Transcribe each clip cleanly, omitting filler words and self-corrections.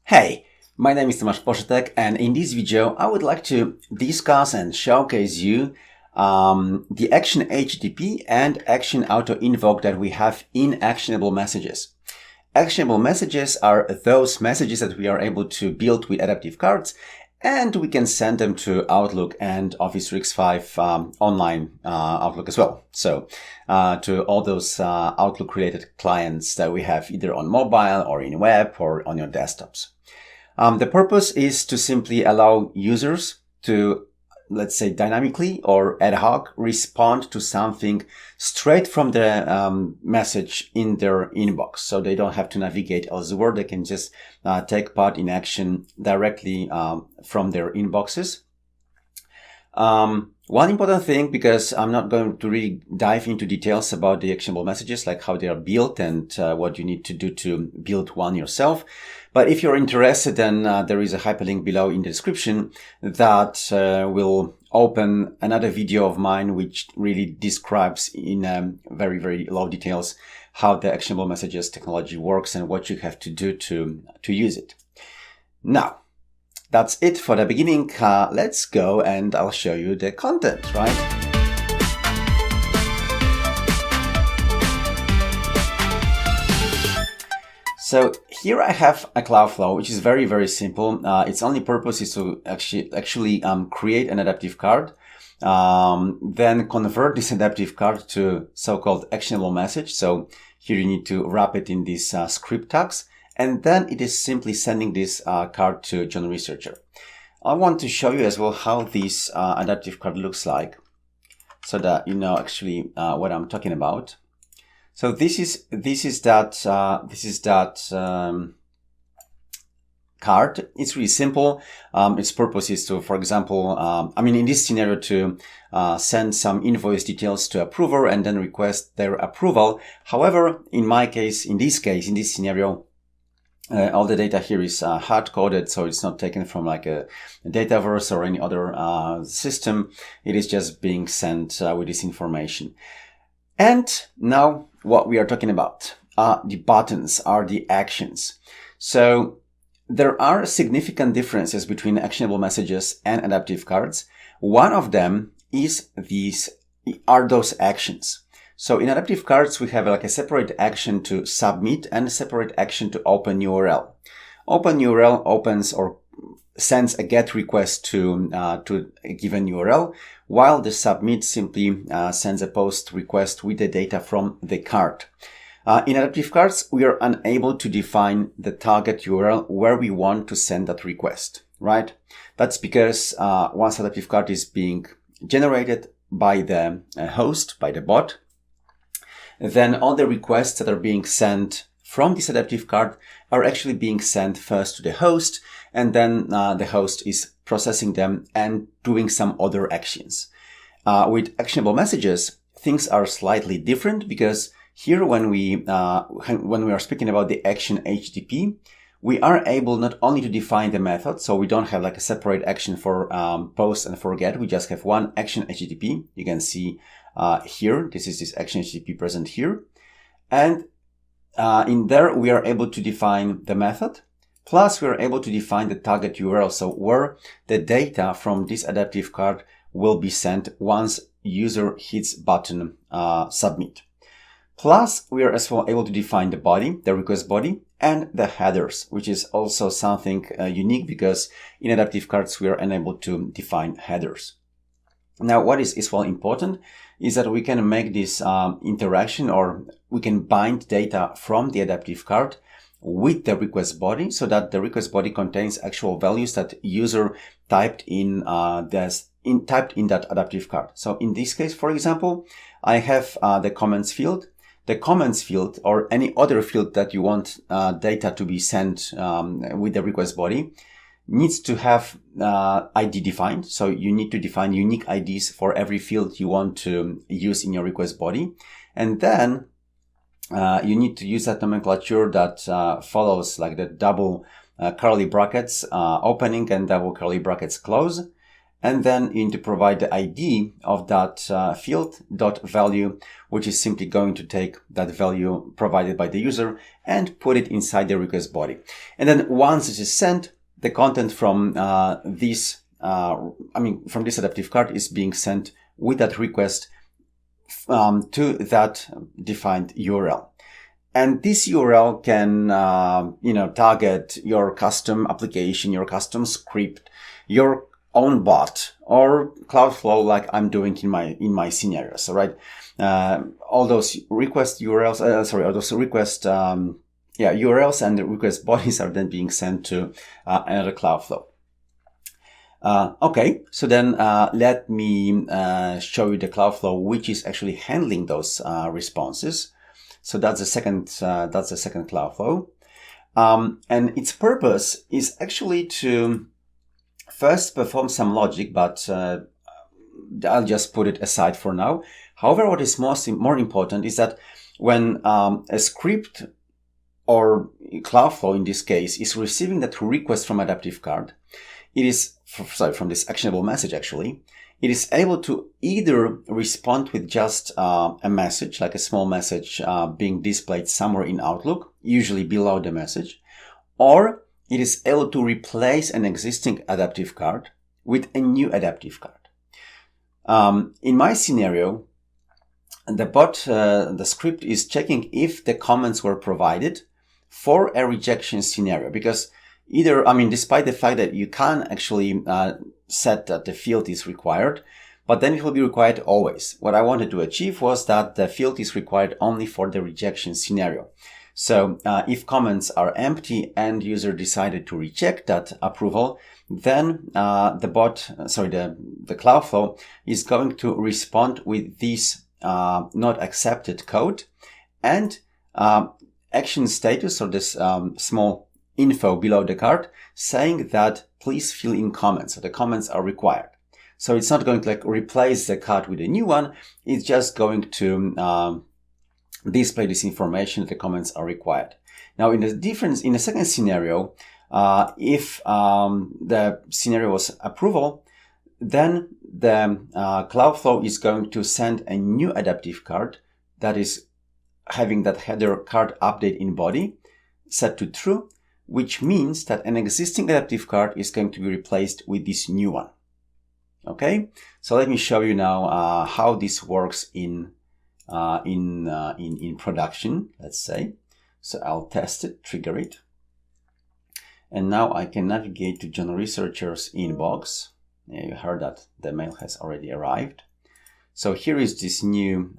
Hey, my name is Tomasz Poszetek, and in this video I would like to discuss and showcase you the Action.HTTP and Action auto-invoke that we have in Actionable Messages. Actionable Messages are those messages that we are able to build with adaptive cards, and we can send them to Outlook and Office 365 online Outlook as well. So to all those Outlook related clients that we have either on mobile or in web or on your desktops. The purpose is to simply allow users to, let's say, dynamically or ad hoc respond to something straight from the message in their inbox. So they don't have to navigate elsewhere. They can just take part in action directly from their inboxes. One important thing, because I'm not going to really dive into details about the actionable messages, like how they are built and what you need to do to build one yourself. But if you're interested, then there is a hyperlink below in the description that will open another video of mine, which really describes in very, very low details how the actionable messages technology works and what you have to do to use it. Now, that's it for the beginning. Let's go and I'll show you the content, right? So here I have a Cloudflow, which is very, very simple. Its only purpose is to actually create an adaptive card, then convert this adaptive card to so-called actionable message. So here you need to wrap it in these script tags. And then it is simply sending this card to John Researcher. I want to show you as well how this adaptive card looks like, so that you know actually what I'm talking about. So this is that card. It's really simple. Its purpose is to, for example, in this scenario, to send some invoice details to approver and then request their approval. However, in this scenario, all the data here is hard-coded, so it's not taken from like a Dataverse or any other system. It is just being sent with this information. And now what we are talking about are the buttons, are the actions. So there are significant differences between actionable messages and adaptive cards. One of them is those actions. So in adaptive cards, we have like a separate action to submit and a separate action to open URL. Open URL opens or sends a GET request to a given URL, while the submit simply sends a POST request with the data from the card. In adaptive cards, we are unable to define the target URL where we want to send that request, right? That's because once adaptive card is being generated by the host, by the bot, then all the requests that are being sent from this adaptive card are actually being sent first to the host, and then the host is processing them and doing some other actions. With actionable messages, things are slightly different, because here when we are speaking about the Action.HTTP, we are able not only to define the method, so we don't have like a separate action for post and for get. We just have one Action.HTTP. You can see here, this is this Action.HTTP present here. And in there, we are able to define the method. Plus, we are able to define the target URL, so where the data from this adaptive card will be sent once user hits button submit. Plus, we are as well able to define the body, the request body, and the headers, which is also something unique, because in adaptive cards, we are unable to define headers. Now, what is as well important is that we can make this interaction, or we can bind data from the adaptive card with the request body, so that the request body contains actual values that user typed in that adaptive card. So in this case, for example, I have the comments field. The comments field, or any other field that you want data to be sent with the request body, needs to have ID defined. So you need to define unique IDs for every field you want to use in your request body. And then you need to use that nomenclature that follows like the double curly brackets opening and double curly brackets close. and then you need to provide the ID of that field dot value, which is simply going to take that value provided by the user and put it inside the request body. And then once it is sent, the content from from this adaptive card is being sent with that request to that defined URL. And this URL can, target your custom application, your custom script, your own bot, or Cloudflow, like I'm doing in my scenarios. So, right, all those request URLs, URLs and the request bodies are then being sent to another Cloudflow. Okay, so then let me show you the Cloudflow which is actually handling those responses. So that's the second Cloudflow, and its purpose is actually to first perform some logic, but I'll just put it aside for now. However, what is more important is that when a script or Cloudflow in this case is receiving that request from adaptive card, it is from this actionable message actually, it is able to either respond with just a message, like a small message being displayed somewhere in Outlook, usually below the message, or it is able to replace an existing adaptive card with a new adaptive card. In my scenario, the bot, the script is checking if the comments were provided for a rejection scenario, because despite the fact that you can actually set that the field is required, but then it will be required always. What I wanted to achieve was that the field is required only for the rejection scenario. So if comments are empty and user decided to reject that approval, then the Cloudflow is going to respond with this not accepted code and action status, or this small info below the card saying that please fill in comments. So the comments are required. So it's not going to replace the card with a new one. It's just going to display this information that the comments are required. Now, in the second scenario, if the scenario was approval, then the Cloudflow is going to send a new adaptive card that is having that header card update in body set to true, which means that an existing adaptive card is going to be replaced with this new one. Okay, so let me show you now how this works in production, let's say. So I'll test it, trigger it. And now I can navigate to John Researcher's inbox. Yeah, you heard that the mail has already arrived. So here is this new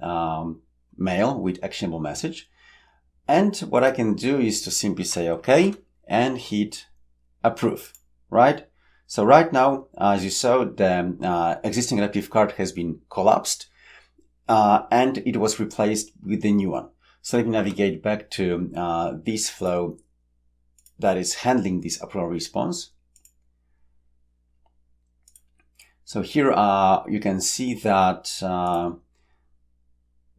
mail with actionable message. And what I can do is to simply say OK and hit approve, right? So right now, as you saw, the existing adaptive card has been collapsed and it was replaced with the new one. So let me navigate back to this flow that is handling this approval response. So here you can see that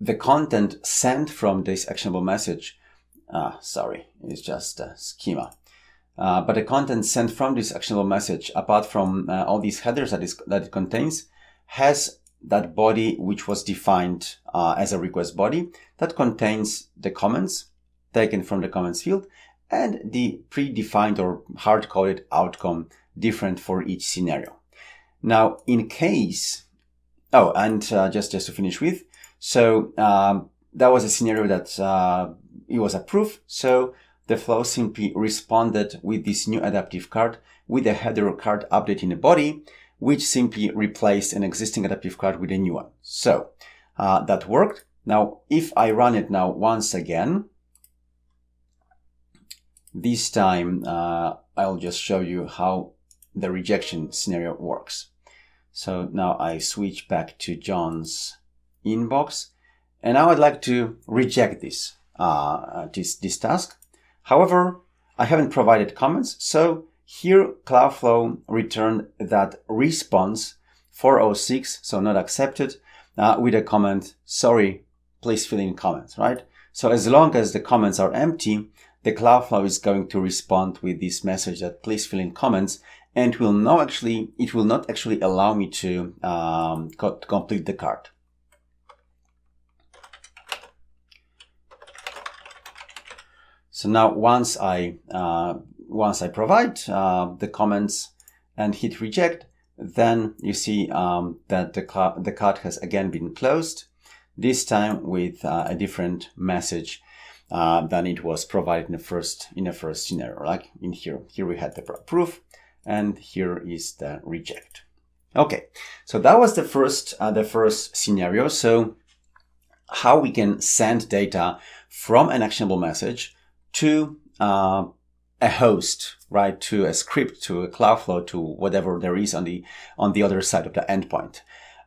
the content sent from this actionable message, it's just a schema. But the content sent from this actionable message, apart from all these headers that it contains, has that body which was defined as a request body that contains the comments taken from the comments field and the predefined or hard-coded outcome different for each scenario. Now, in case, just to finish with, so that was a scenario that it was approved. So the flow simply responded with this new adaptive card with a header card update in the body, which simply replaced an existing adaptive card with a new one. So that worked. Now, if I run it now once again, this time I'll just show you how the rejection scenario works. So now I switch back to John's inbox, and now I'd like to reject this task. However, I haven't provided comments, so here Cloudflow returned that response 406, so not accepted, with a comment, sorry, please fill in comments, right? So as long as the comments are empty, the Cloudflow is going to respond with this message that please fill in comments, and it will not actually allow me to complete the card. So now once I provide the comments and hit reject, then you see that the card has again been closed, this time with a different message than it was provided in the first scenario. Like in here we had the proof, and here is the reject. Okay, so that was the first scenario. So how we can send data from an actionable message to a host, right? To a script, to a Cloudflare, to whatever there is on the other side of the endpoint.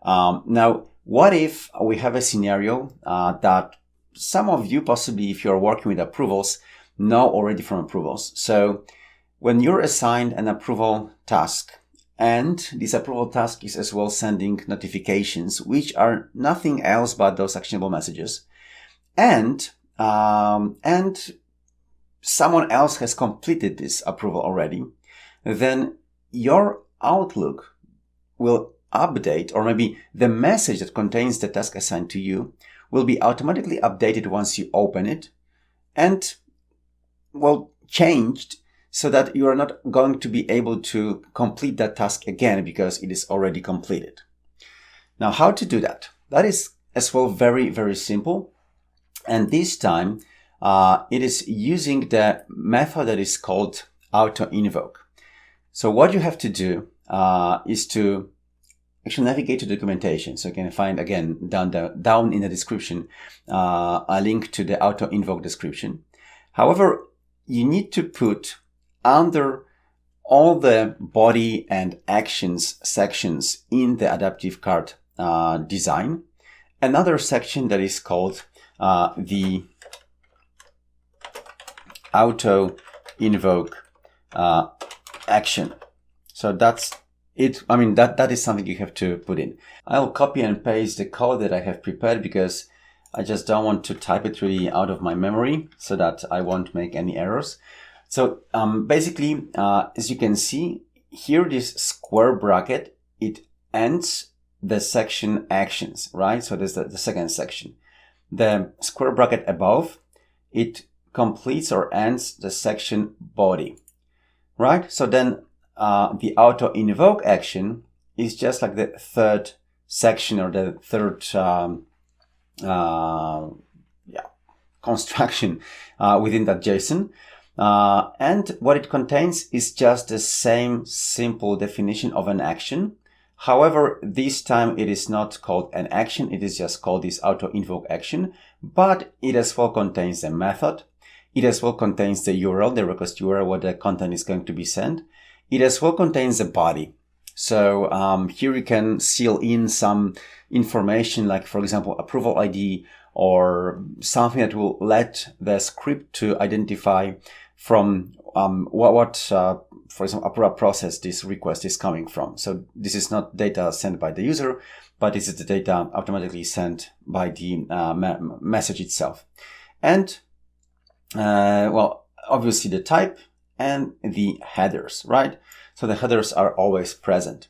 Now, what if we have a scenario that some of you, possibly if you're working with approvals, know already from approvals. So when you're assigned an approval task, and this approval task is as well sending notifications, which are nothing else but those actionable messages, and someone else has completed this approval already, then your Outlook will update, or maybe the message that contains the task assigned to you will be automatically updated once you open it, and changed so that you are not going to be able to complete that task again because it is already completed. Now, how to do that? That is as well very, very simple. And this time, it is using the method that is called autoInvoke. So what you have to do is to actually navigate to documentation. So you can find again down in the description a link to the autoInvoke description. However, you need to put under all the body and actions sections in the adaptive card design another section that is called the autoInvoke action. So that's it. I mean, that is something you have to put in. I'll copy and paste the code that I have prepared because I just don't want to type it really out of my memory so that I won't make any errors. So basically, as you can see here, this square bracket, it ends the section actions, right? So there's the second section. The square bracket above, it completes or ends the section body, right? So then the autoInvoke action is just like the third section or the third construction within that JSON. And what it contains is just the same simple definition of an action. However, this time it is not called an action. It is just called this autoInvoke action, but it as well contains a method. It as well contains the URL, the request URL, where the content is going to be sent. It as well contains a body. So here you can seal in some information, like, for example, approval ID or something that will let the script to identify from for example, approval process this request is coming from. So this is not data sent by the user, but this is the data automatically sent by the message itself. And, obviously the type and the headers, right? So the headers are always present.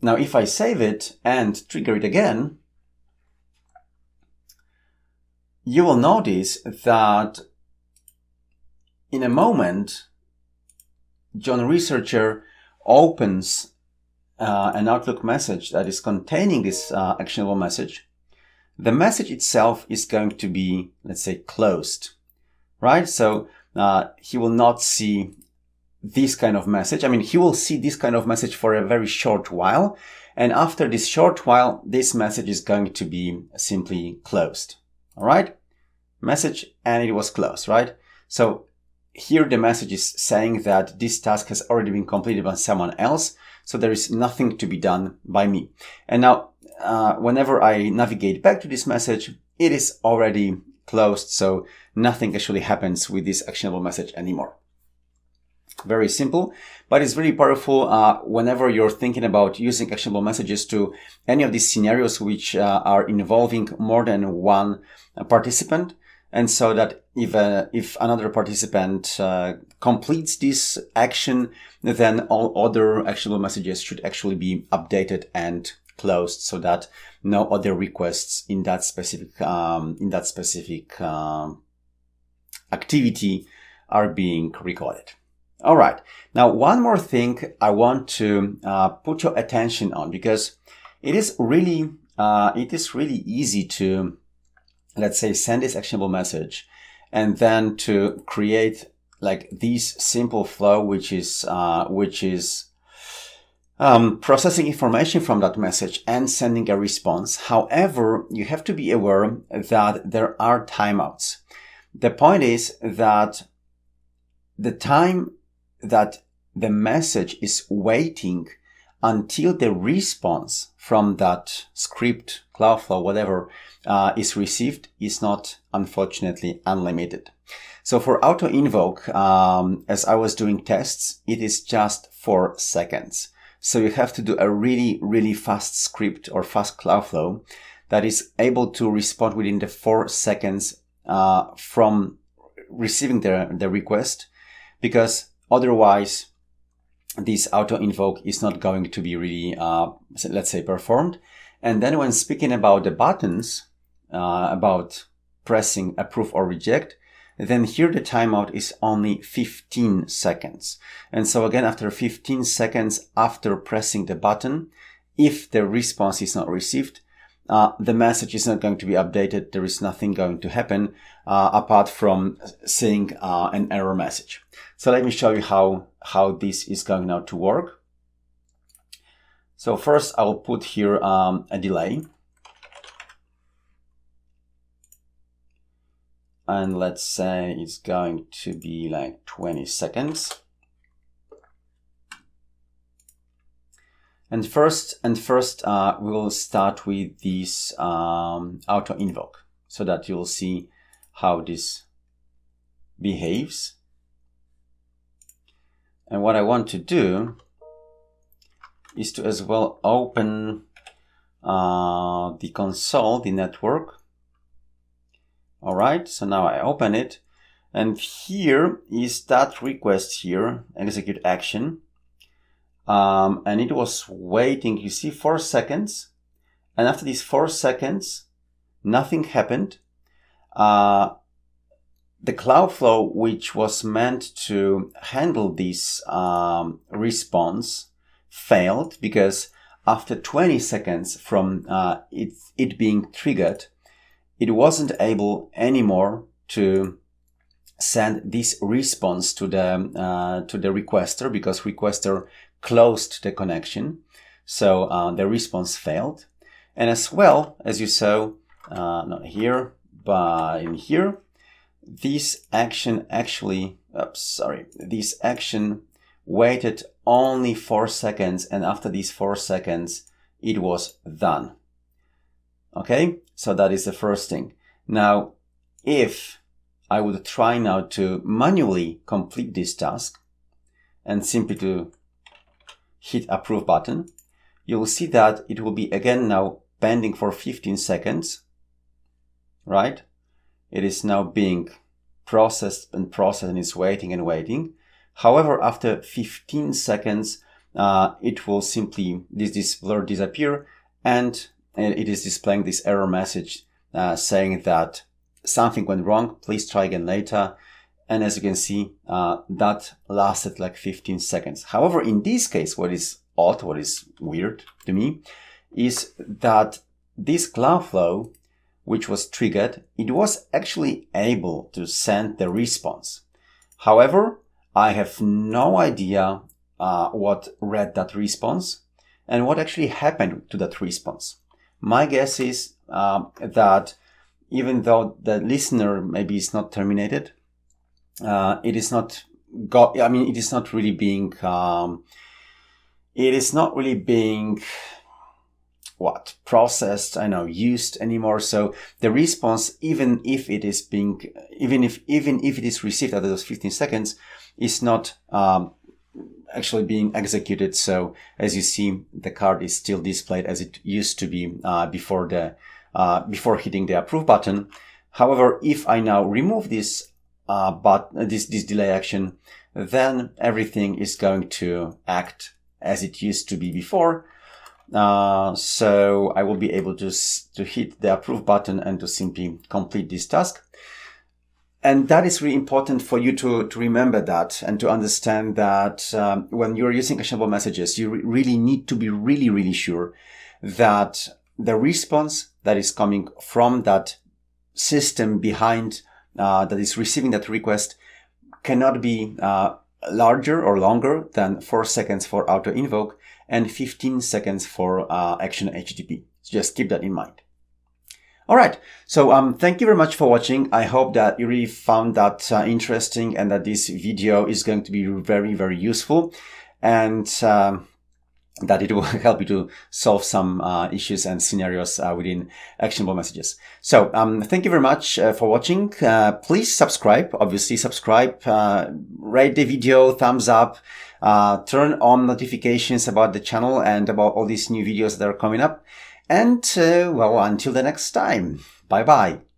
Now, if I save it and trigger it again, you will notice that in a moment, John Researcher opens an Outlook message that is containing this actionable message. The message itself is going to be, let's say, closed, right? So he will not see this kind of message. I mean, he will see this kind of message for a very short while. And after this short while, this message is going to be simply closed. All right? Message, and it was closed, right? So here the message is saying that this task has already been completed by someone else. So there is nothing to be done by me. And now, whenever I navigate back to this message, it is already closed. So nothing actually happens with this actionable message anymore. Very simple, but it's really powerful whenever you're thinking about using actionable messages to any of these scenarios which are involving more than one participant. And so that if another participant completes this action, then all other actionable messages should actually be updated and closed, so that no other requests in that specific activity are being recorded. All right. Now, one more thing I want to put your attention on, because it is really easy to, let's say, send this actionable message and then to create like this simple flow, which is processing information from that message and sending a response. However, you have to be aware that there are timeouts. The point is that the time that the message is waiting until the response from that script, Cloudflare, whatever, is received is not, unfortunately, unlimited. So for autoInvoke, as I was doing tests, it is just 4 seconds. So you have to do a really, really fast script or fast Cloudflare that is able to respond within the 4 seconds from receiving the request, because otherwise this autoInvoke is not going to be really, let's say, performed. And then when speaking about the buttons, about pressing approve or reject, then here the timeout is only 15 seconds. And so again, after 15 seconds after pressing the button, if the response is not received, the message is not going to be updated. There is nothing going to happen apart from seeing an error message. So let me show you how this is going now to work. So first I'll put here a delay. And let's say it's going to be like 20 seconds. And first, we will start with this autoInvoke, so that you'll see how this behaves. And what I want to do is to as well open the console, the network. All right, so now I open it, and here is that request here, execute action. And it was waiting, you see, 4 seconds. And after these 4 seconds, nothing happened. The Cloudflare, which was meant to handle this response, failed, because after 20 seconds from it being triggered, it wasn't able anymore to send this response to the requester, because requester closed the connection. So the response failed. And as well, as you saw, not here, but in here, this action actually, this action waited only 4 seconds, and after these 4 seconds, it was done. Okay, so that is the first thing. Now, if I would try now to manually complete this task and simply to hit approve button, you will see that it will be again now pending for 15 seconds, right? It is now being processed and it's waiting and waiting. However, after 15 seconds, it will simply, this blur disappear, and it is displaying this error message saying that something went wrong, please try again later. And as you can see, that lasted like 15 seconds. However, in this case, what is odd, what is weird to me, is that this Cloudflare, which was triggered, it was actually able to send the response. However, I have no idea what read that response and what actually happened to that response. My guess is that even though the listener maybe is not terminated, it is not really being processed, used anymore. So the response, even if it is received after those 15 seconds, is not actually being executed. So as you see, the card is still displayed as it used to be before hitting the approve button. However, if I now remove this this delay action, then everything is going to act as it used to be before. So I will be able to hit the approve button and to simply complete this task. And that is really important for you to remember that and to understand that when you're using actionable messages, you really need to be really sure that the response that is coming from that system behind that is receiving that request cannot be larger or longer than 4 seconds for auto-invoke and 15 seconds for Action.HTTP. So just keep that in mind. All right. So thank you very much for watching. I hope that you really found that interesting and that this video is going to be very useful, and that it will help you to solve some issues and scenarios within Actionable Messages. So thank you very much for watching. Please subscribe, obviously subscribe, rate the video, thumbs up, turn on notifications about the channel and about all these new videos that are coming up. And well, until the next time, bye bye.